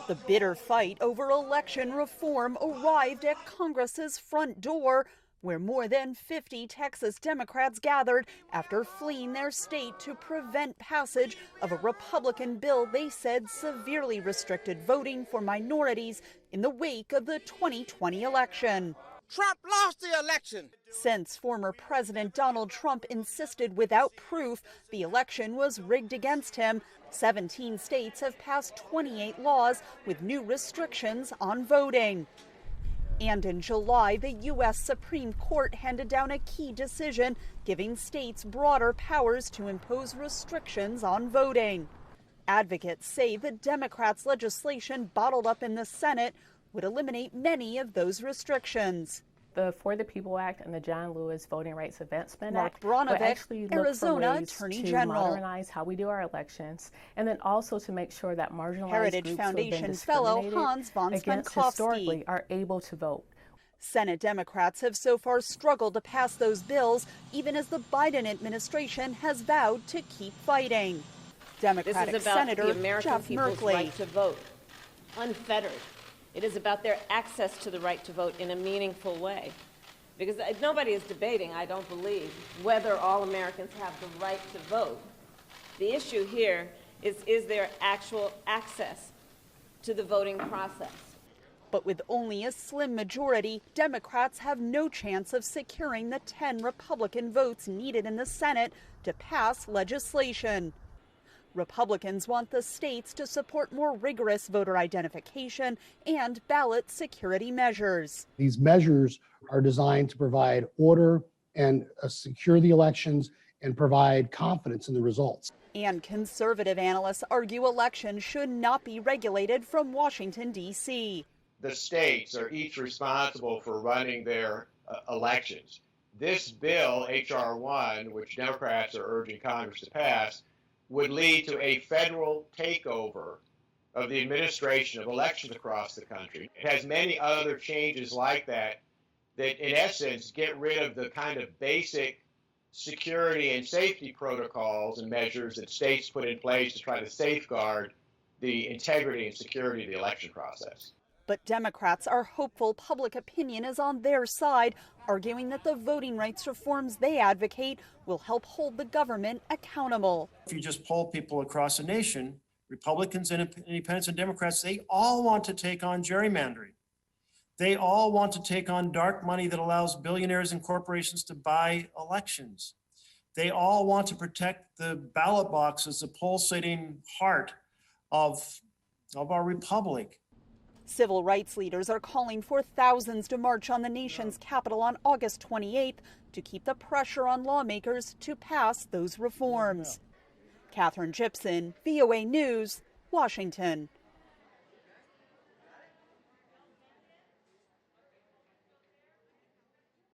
The bitter fight over election reform arrived at Congress's front door, where more than 50 Texas Democrats gathered after fleeing their state to prevent passage of a Republican bill they said severely restricted voting for minorities in the wake of the 2020 election. Trump lost the election. Since former President Donald Trump insisted without proof the election was rigged against him, 17 states have passed 28 laws with new restrictions on voting. And in July, the U.S. Supreme Court handed down a key decision giving states broader powers to impose restrictions on voting. Advocates say the Democrats' legislation bottled up in the Senate would eliminate many of those restrictions. The For the People Act and the John Lewis Voting Rights Advancement Act Mark will Brnovich, actually look Arizona for ways Attorney to General. modernize how we do our elections, and then also to make sure that marginalized Heritage groups Foundation who have been fellow discriminated Hans von against Spankowski historically are able to vote. Senate Democrats have so far struggled to pass those bills, even as the Biden administration has vowed to keep fighting. Democratic This is about Senator the American Jeff people's Merkley. right to vote, unfettered. It is about their access to the right to vote in a meaningful way. Because nobody is debating, I don't believe, whether all Americans have the right to vote. The issue here is there actual access to the voting process? But with only a slim majority, Democrats have no chance of securing the 10 Republican votes needed in the Senate to pass legislation. Republicans want the states to support more rigorous voter identification and ballot security measures. These measures are designed to provide order and secure the elections and provide confidence in the results. And conservative analysts argue elections should not be regulated from Washington, D.C. The states are each responsible for running their elections. This bill, H.R. 1, which Democrats are urging Congress to pass, would lead to a federal takeover of the administration of elections across the country. It has many other changes like that in essence get rid of the kind of basic security and safety protocols and measures that states put in place to try to safeguard the integrity and security of the election process. But Democrats are hopeful public opinion is on their side, arguing that the voting rights reforms they advocate will help hold the government accountable. If you just poll people across the nation, Republicans and independents and Democrats, they all want to take on gerrymandering. They all want to take on dark money that allows billionaires and corporations to buy elections. They all want to protect the ballot box as the pulsating heart of our republic. Civil rights leaders are calling for thousands to march on the nation's capital on August 28th to keep the pressure on lawmakers to pass those reforms. Catherine Gibson, VOA News, Washington.